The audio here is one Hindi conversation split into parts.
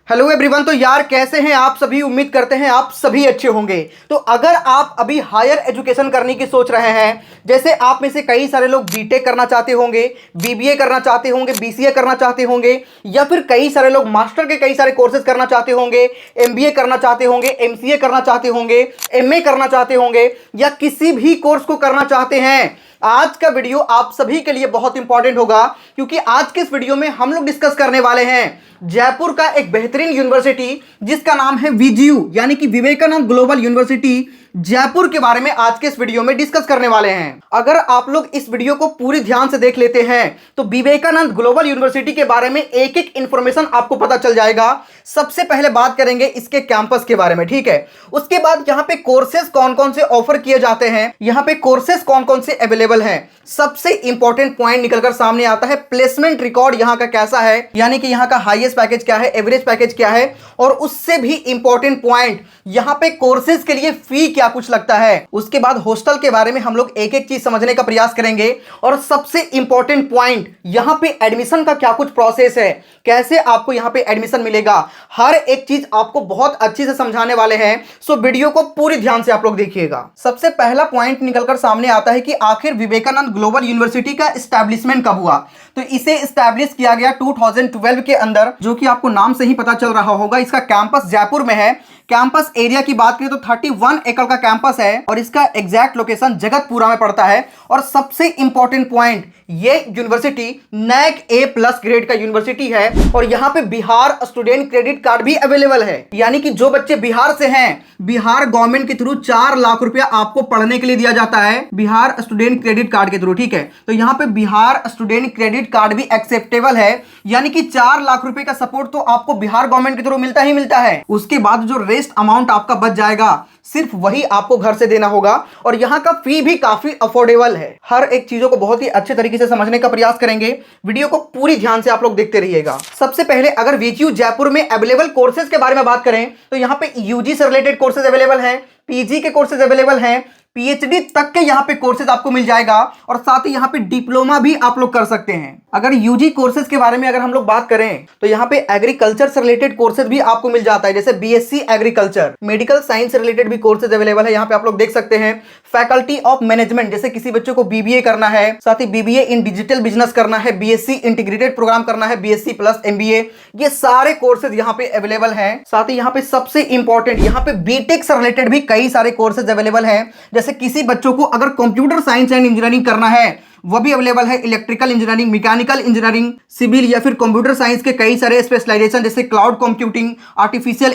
Hello everyone. तो यार कैसे हैं आप सभी। उम्मीद करते हैं आप सभी अच्छे होंगे। तो अगर आप अभी हायर एजुकेशन करने की सोच रहे हैं, जैसे आप में से कई सारे लोग बीटेक करना चाहते होंगे, बीबीए करना चाहते होंगे, बीसीए करना चाहते होंगे, या फिर कई सारे लोग मास्टर के कई सारे कोर्सेज करना चाहते होंगे, एमबीए करना चाहते होंगे, एमसीए करना चाहते होंगे, एमए करना चाहते होंगे, या किसी भी कोर्स को करना चाहते हैं, आज का वीडियो आप सभी के लिए बहुत इंपॉर्टेंट होगा। क्योंकि आज के इस वीडियो में हम लोग डिस्कस करने वाले हैं जयपुर का एक बेहतरीन यूनिवर्सिटी जिसका नाम है वीजीयू, यानी कि विवेकानंद ग्लोबल यूनिवर्सिटी जयपुर के बारे में आज के इस वीडियो में डिस्कस करने वाले हैं। अगर आप लोग इस वीडियो को पूरी ध्यान से देख लेते हैं तो विवेकानंद ग्लोबल यूनिवर्सिटी के बारे में एक एक इंफॉर्मेशन आपको पता चल जाएगा। सबसे पहले बात करेंगे इसके कैंपस के बारे में, ठीक है। उसके बाद यहाँ पे कोर्सेज कौन कौन से ऑफर किए जाते हैं, यहाँ पे कोर्सेज कौन कौन से अवेलेबल हैं। सबसे इंपॉर्टेंट पॉइंट निकलकर सामने आता है प्लेसमेंट रिकॉर्ड यहाँ का कैसा है, यानी कि यहाँ का हाईएस्ट पैकेज क्या है, एवरेज पैकेज क्या है, और उससे भी इंपॉर्टेंट पॉइंट यहाँ पे कोर्सेज के लिए फी क्या कुछ लगता है। उसके बाद हॉस्टल के बारे में हम लोग एक एक चीज समझने का प्रयास करेंगे, और सबसे इंपॉर्टेंट पॉइंट यहाँ पे एडमिशन का क्या कुछ प्रोसेस है, कैसे आपको यहाँ पे एडमिशन मिलेगा, हर एक चीज आपको बहुत अच्छी से समझाने वाले हैं। सो वीडियो को पूरी ध्यान से आप लोग देखिएगा। सबसे पहला पॉइंट निकलकर सामने आता है कि आखिर विवेकानंद ग्लोबल यूनिवर्सिटी का एस्टैब्लिशमेंट कब हुआ। तो इसे एस्टैब्लिश किया गया 2012 के अंदर, जो कि आपको नाम से ही पता चल रहा होगा। इसका कैंपस जयपुर में है। कैंपस एरिया की बात करें तो 31 एकड़ का कैंपस है, और इसका एग्जैक्ट लोकेशन जगतपुरा में पड़ता है। और सबसे इंपॉर्टेंट पॉइंट, ये यूनिवर्सिटी नैक A+ ग्रेड का यूनिवर्सिटी है, और यहाँ पे बिहार स्टूडेंट क्रेडिट कार्ड भी अवेलेबल है। यानी कि जो बच्चे बिहार से हैं, बिहार गवर्नमेंट के थ्रू 4 लाख रुपया आपको पढ़ने के लिए दिया जाता है बिहार स्टूडेंट क्रेडिट कार्ड के थ्रू, ठीक है। तो यहाँ पे बिहार स्टूडेंट क्रेडिट कार्ड भी एक्सेप्टेबल है, यानी कि 4 लाख रुपए का सपोर्ट तो आपको बिहार गवर्नमेंट के थ्रू मिलता ही मिलता है। उसके बाद जो रेस्ट अमाउंट आपका बच जाएगा, सिर्फ वही आपको घर से देना होगा। और यहाँ का फी भी काफी अफोर्डेबल है। हर एक चीजों को बहुत ही अच्छे तरीके से समझने का प्रयास करेंगे। वीडियो को पूरी ध्यान से आप लोग देखते रहिएगा। सबसे पहले अगर वीजीयू जयपुर में अवेलेबल कोर्सेज के बारे में बात करें तो यहाँ पे यूजी से रिलेटेड कोर्सेज अवेलेबल हैं, पीजी के कोर्सेज अवेलेबल हैं, पीएचडी तक के यहाँ पे कोर्सेज आपको मिल जाएगा, और साथ ही यहाँ पे डिप्लोमा भी आप लोग कर सकते हैं। अगर यूजी कोर्सेज के बारे में अगर हम लोग बात करें तो यहाँ पे एग्रीकल्चर से रिलेटेड कोर्सेज भी आपको मिल जाता है, जैसे बीएससी एग्रीकल्चर। मेडिकल साइंस से रिलेटेड भी कोर्सेज अवेलेबल है, यहाँ पे आप लोग देख सकते हैं। फैकल्टी ऑफ मैनेजमेंट, जैसे किसी बच्चों को बीबीए करना है, साथ ही बीबीए इन डिजिटल बिजनेस करना है, बीएससी इंटीग्रेटेड प्रोग्राम करना है, बीएससी प्लस एमबीए, ये सारे कोर्सेज यहाँ पे अवेलेबल हैं। साथ ही यहाँ पे सबसे इंपॉर्टेंट, यहाँ पे बीटेक से रिलेटेड भी कई सारे कोर्सेज अवेलेबल हैं। जैसे किसी बच्चों को अगर कंप्यूटर साइंस एंड इंजीनियरिंग करना है, वो भी अवेलेबल है। Electrical engineering, mechanical engineering, civil या फिर कंप्यूटर साइंस के कई सारे स्पेशलाइजेशन, जैसे cloud computing, artificial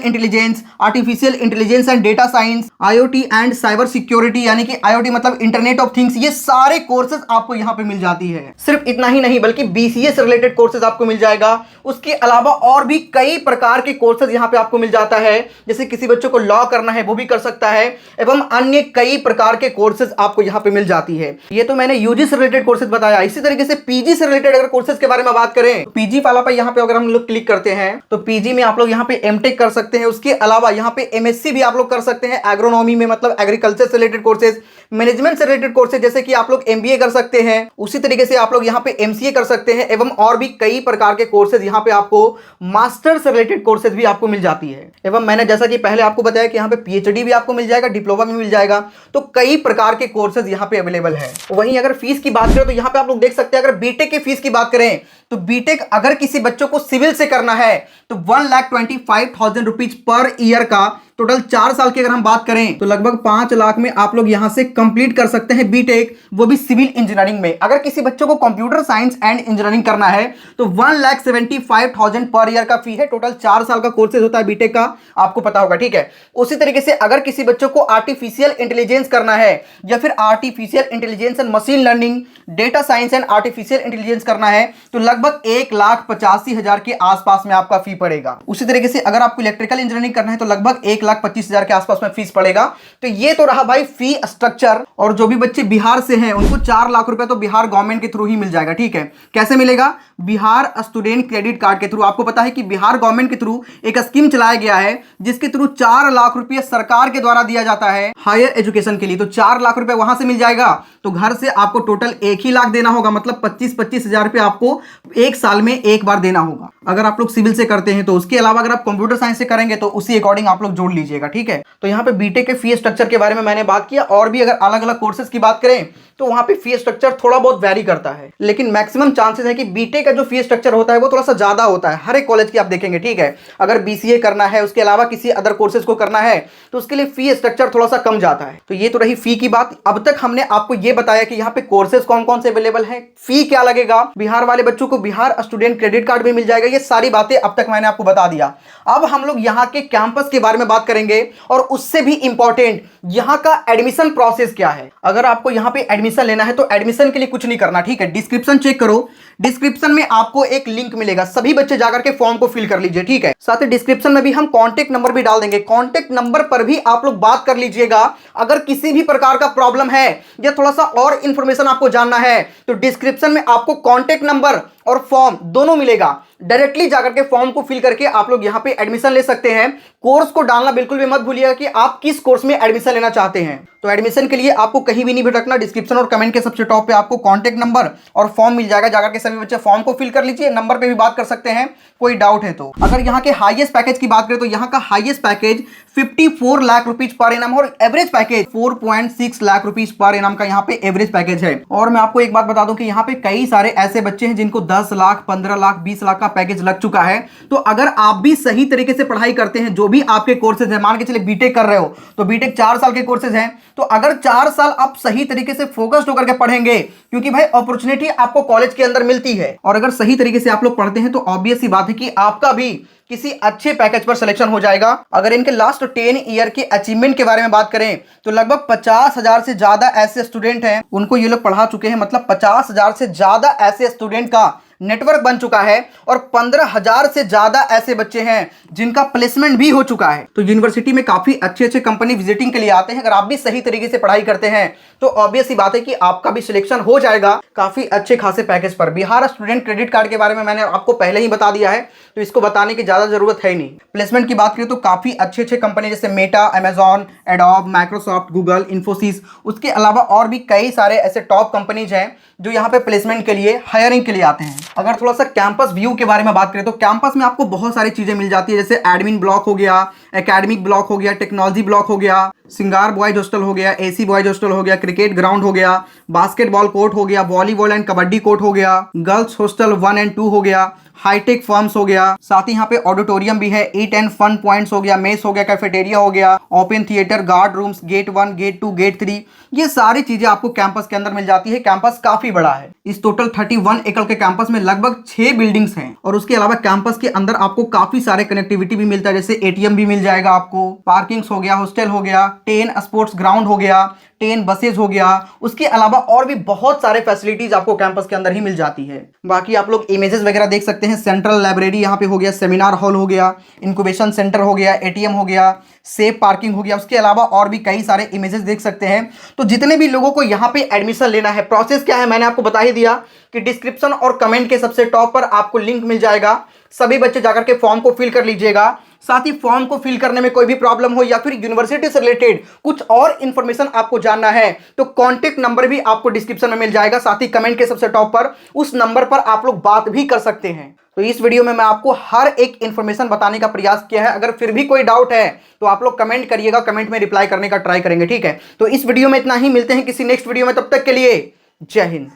intelligence and data science, IoT and cyber security, यानी कि आईओटी मतलब इंटरनेट ऑफ थिंग्स, ये सारे कोर्सेज आपको यहाँ पे मिल जाती है। सिर्फ इतना ही नहीं बल्कि बीसीए से रिलेटेड कोर्सेज आपको मिल जाएगा। उसके अलावा और भी कई प्रकार के कोर्सेज यहाँ पे आपको मिल जाता है। जैसे किसी बच्चों को लॉ करना है वो भी कर सकता है, एवं अन्य कई प्रकार के कोर्सेज आपको यहाँ पे मिल जाती है। ये तो मैंने यूजी से कोर्सेज बताया। इसी तरीके से पीजी से रिलेटेड अगर कोर्सेज के बारे में बात करें, पीजी वाला पे यहाँ पे अगर हम लोग क्लिक करते हैं तो पीजी में आप लोग यहाँ पे एमटेक कर सकते हैं। उसके अलावा यहाँ पे एमएससी भी आप लोग कर सकते हैं एग्रोनॉमी में, मतलब एग्रीकल्चर से रिलेटेड कोर्सेज, मैनेजमेंट से रिलेटेड कोर्सेज, जैसे कि आप लोग एमबीए कर सकते हैं। उसी तरीके से आप लोग यहाँ पे एमसीए कर सकते हैं, एवं और भी कई प्रकार के कोर्सेज यहाँ पे आपको मास्टर से रिलेटेड कोर्सेज भी आपको मिल जाती है। एवं मैंने जैसा कि पहले आपको बताया कि यहाँ पे पीएचडी भी आपको मिल जाएगा, डिप्लोमा भी मिल जाएगा। तो कई प्रकार के कोर्सेज यहाँ पे अवेलेबल है। वहीं अगर फीस की बात करें तो यहाँ पे आप लोग देख सकते हैं, अगर बीटेक की फीस की बात करें तो बीटेक अगर किसी बच्चों को सिविल से करना है तो 1,25,000 रुपीज पर ईयर का टोटल 4 साल की अगर हम बात करें तो लगभग 5 लाख में आप लोग यहां से कंप्लीट कर सकते हैं बीटेक, वो भी सिविल इंजीनियरिंग में। अगर किसी बच्चों को कंप्यूटर साइंस एंड इंजीनियरिंग करना है तो 1,75,000 पर ईयर का फी है। टोटल 4 साल का कोर्सेज होता है बीटेक का, आपको पता होगा, ठीक है। उसी तरीके से अगर किसी बच्चों को आर्टिफिशियल इंटेलिजेंस करना है, या फिर artificial intelligence and machine learning, data science and artificial intelligence करना है, तो लगभग 1,85,000 के आसपास में आपका फी पड़ेगा। उसी तरीके से अगर आपको इलेक्ट्रिकल इंजीनियरिंग करना है तो लगभग 1,25,000 के आसपास में फीस पड़ेगा। तो ये तो रहा भाई फी स्ट्रक्चर। और जो भी बच्चे बिहार से हैं उनको 4 लाख रुपए तो बिहार गवर्नमेंट के थ्रू ही मिल जाएगा, ठीक है। कैसे मिलेगा? बिहार स्टूडेंट क्रेडिट कार्ड के थ्रू। आपको पता है कि बिहार गवर्नमेंट के थ्रू एक स्कीम चलाया गया है जिसके थ्रू 4 लाख रुपए सरकार के द्वारा दिया जाता है हायर एजुकेशन के लिए। तो 4 लाख रुपए वहां से मिल जाएगा। तो घर से आपको टोटल 1 ही लाख देना होगा, मतलब 25,000 रुपए आपको एक साल में एक बार देना होगा अगर आप लोग सिविल से करते हैं तो। उसके अलावा अगर आप कंप्यूटर साइंस से करेंगे तो उसी अकॉर्डिंग आप लोग जोड़ लीजिएगा, ठीक है। तो यहाँ पे बीटेक के फी स्ट्रक्चर के बारे में मैंने बात किया, और भी अगर अलग अलग कोर्सेज की बात करें तो वहां पे फी स्ट्रक्चर थोड़ा बहुत वैरी करता है, लेकिन मैक्सिमम चांसेस है कि बीटेक का जो फी स्ट्रक्चर होता है वो थोड़ा सा ज्यादा होता है हर एक कॉलेज की आप देखेंगे, ठीक है। अगर बीसीए करना है, उसके अलावा किसी अदर कोर्सेज को करना है तो उसके लिए फी स्ट्रक्चर थोड़ा सा कम जाता है। तो ये तो रही फी की बात। अब तक हमने आपको ये बताया कि यहाँ पे कोर्सेज कौन कौन से अवेलेबल है, फी क्या लगेगा, बिहार वाले बच्चों को बिहार स्टूडेंट क्रेडिट कार्ड भी मिल जाएगा, ये सारी बातें अब तक मैंने आपको बता दिया। अब हम लोग यहाँ के कैंपस के बारे में बात करेंगे, और उससे भी इंपॉर्टेंट यहाँ का एडमिशन प्रोसेस क्या है। अगर आपको यहाँ पे एडमिशन लेना है तो एडमिशन के लिए कुछ नहीं करना, ठीक है। डिस्क्रिप्शन चेक करो, डिस्क्रिप्शन में आपको एक लिंक मिलेगा, सभी बच्चे जाकर के फॉर्म को फिल कर लीजिए, ठीक है। साथ ही डिस्क्रिप्शन में भी हम कांटेक्ट नंबर भी डाल देंगे, कांटेक्ट नंबर पर भी आप लोग बात कर लीजिएगा। अगर किसी भी प्रकार का प्रॉब्लम है या थोड़ा सा और इंफॉर्मेशन आपको जानना है तो डिस्क्रिप्शन में आपको कांटेक्ट नंबर और फॉर्म दोनों मिलेगा। डायरेक्टली जाकर के फॉर्म को फिल करके आप लोग यहां पे एडमिशन ले सकते हैं। कोर्स को डालना बिल्कुल भी मत भूलिएगा कि आप किस कोर्स में एडमिशन लेना चाहते हैं। तो एडमिशन के लिए आपको कहीं भी नहीं भटकना, डिस्क्रिप्शन और कमेंट के सबसे टॉप पे आपको कांटेक्ट नंबर और फॉर्म मिल जाएगा, जाकर के सभी बच्चे फॉर्म को फिल कर लीजिए। नंबर पे भी बात कर सकते हैं कोई डाउट है तो। अगर यहाँ के हाईएस्ट पैकेज की बात करें तो यहाँ का highest package 54 lakh rupees per annum और average package 4.6 lakh rupees per annum का यहाँ पे एवरेज पैकेज है। और मैं आपको एक बात बता दूं कि यहाँ पे कई सारे ऐसे बच्चे हैं जिनको 10 लाख 15 लाख 20 लाख का पैकेज लग चुका है। तो अगर आप भी सही तरीके से पढ़ाई करते हैं, जो भी आपके कोर्सेज है, मान के चले बीटेक कर रहे हो तो बीटेक 4 साल के कोर्सेज हैं, तो अगर 4 साल आप सही तरीके से फोकस्ड होकर के पढ़ेंगे, क्योंकि भाई अपॉर्चुनिटी आपको कॉलेज के अंदर मिलती है, और अगर सही तरीके से आप लोग पढ़ते हैं तो ऑब्वियस सी बात है कि आपका भी किसी अच्छे पैकेज पर सिलेक्शन हो जाएगा। अगर इनके लास्ट 10 ईयर के अचीवमेंट के बारे में बात करें तो लगभग 50,000 से ज्यादा ऐसे स्टूडेंट हैं, उनको ये लोग पढ़ा चुके हैं। मतलब 50,000 से ज्यादा ऐसे स्टूडेंट का नेटवर्क बन चुका है, और 15,000 से ज्यादा ऐसे बच्चे हैं जिनका प्लेसमेंट भी हो चुका है। तो यूनिवर्सिटी में काफी अच्छे अच्छे कंपनी विजिटिंग के लिए आते हैं। अगर आप भी सही तरीके से पढ़ाई करते हैं तो ऑब्वियस सी बात है कि आपका भी सिलेक्शन हो जाएगा काफी अच्छे खासे पैकेज पर। बिहार स्टूडेंट क्रेडिट कार्ड के बारे में मैंने आपको पहले ही बता दिया है, तो इसको बताने की ज्यादा जरूरत है ही नहीं। प्लेसमेंट की बात करें तो काफी अच्छे अच्छे कंपनी जैसे Meta, Amazon, adobe, Microsoft, Google, Infosys, उसके अलावा और भी कई सारे ऐसे टॉप कंपनीज हैं जो यहाँ पे प्लेसमेंट के लिए, हायरिंग के लिए आते हैं। अगर थोड़ा सा कैंपस व्यू के बारे में बात करें तो कैंपस में आपको बहुत सारी चीजें मिल जाती है, जैसे एडमिन ब्लॉक हो गया, एकेडमिक ब्लॉक हो गया, टेक्नोलॉजी ब्लॉक हो गया, सिंगार बॉयज हॉस्टल हो गया, एसी बॉयज हॉस्टल हो गया, क्रिकेट ग्राउंड हो गया, बास्केटबॉल कोर्ट हो गया, वॉलीबॉल एंड कबड्डी कोर्ट हो गया, गर्ल्स हॉस्टल 1 और 2 हो गया, हाईटेक फर्म्स हो गया, साथ ही यहाँ पे ऑडिटोरियम भी है, ईट एंड फन पॉइंट्स हो गया, मेस हो गया, कैफेटेरिया हो गया, open theatre, guard rooms, gate 1, gate 2, gate 3, ये सारी चीजें आपको कैंपस के अंदर मिल जाती है। कैंपस काफी बड़ा है। इस टोटल 31 एकड़ के कैंपस में लगभग 6 बिल्डिंग्स हैं, और उसके अलावा कैंपस के अंदर आपको काफी सारे कनेक्टिविटी भी मिलता है, जैसे एटीएम भी मिल जाएगा आपको, पार्किंग्स हो गया, हॉस्टल हो गया, 10 स्पोर्ट्स ग्राउंड हो गया, 10 बसेज हो गया, उसके अलावा और भी बहुत सारे फैसिलिटीज आपको कैंपस के अंदर ही मिल जाती है। बाकी आप लोग इमेजेस वगैरह देख सकते हैं, सेंट्रल लाइब्रेरी यहाँ पे हो गया, सेमिनार हॉल हो गया, इंक्यूबेशन सेंटर हो गया, एटीएम हो गया, सेफ पार्किंग हो गया, उसके अलावा और भी कई सारे इमेजेस देख सकते हैं। तो जितने भी लोगों को यहाँ पे एडमिशन लेना है, प्रोसेस क्या है मैंने आपको बता ही दिया कि डिस्क्रिप्शन और कमेंट के सबसे टॉप पर आपको लिंक मिल जाएगा। सभी बच्चे जाकर के फॉर्म को फिल कर लीजिएगा। साथ ही फॉर्म को फिल करने में कोई भी प्रॉब्लम हो या फिर यूनिवर्सिटी से रिलेटेड कुछ और इंफॉर्मेशन आपको जानना है तो कांटेक्ट नंबर भी आपको डिस्क्रिप्शन में मिल जाएगा। साथ ही कमेंट के सबसे टॉप पर उस नंबर पर आप लोग बात भी कर सकते हैं। तो इस वीडियो में मैं आपको हर एक इंफॉर्मेशन बताने का प्रयास किया है। अगर फिर भी कोई डाउट है तो आप लोग कमेंट करिएगा, कमेंट में रिप्लाई करने का ट्राई करेंगे, ठीक है। तो इस वीडियो में इतना ही, मिलते हैं किसी नेक्स्ट वीडियो में, तब तक के लिए जय हिंद।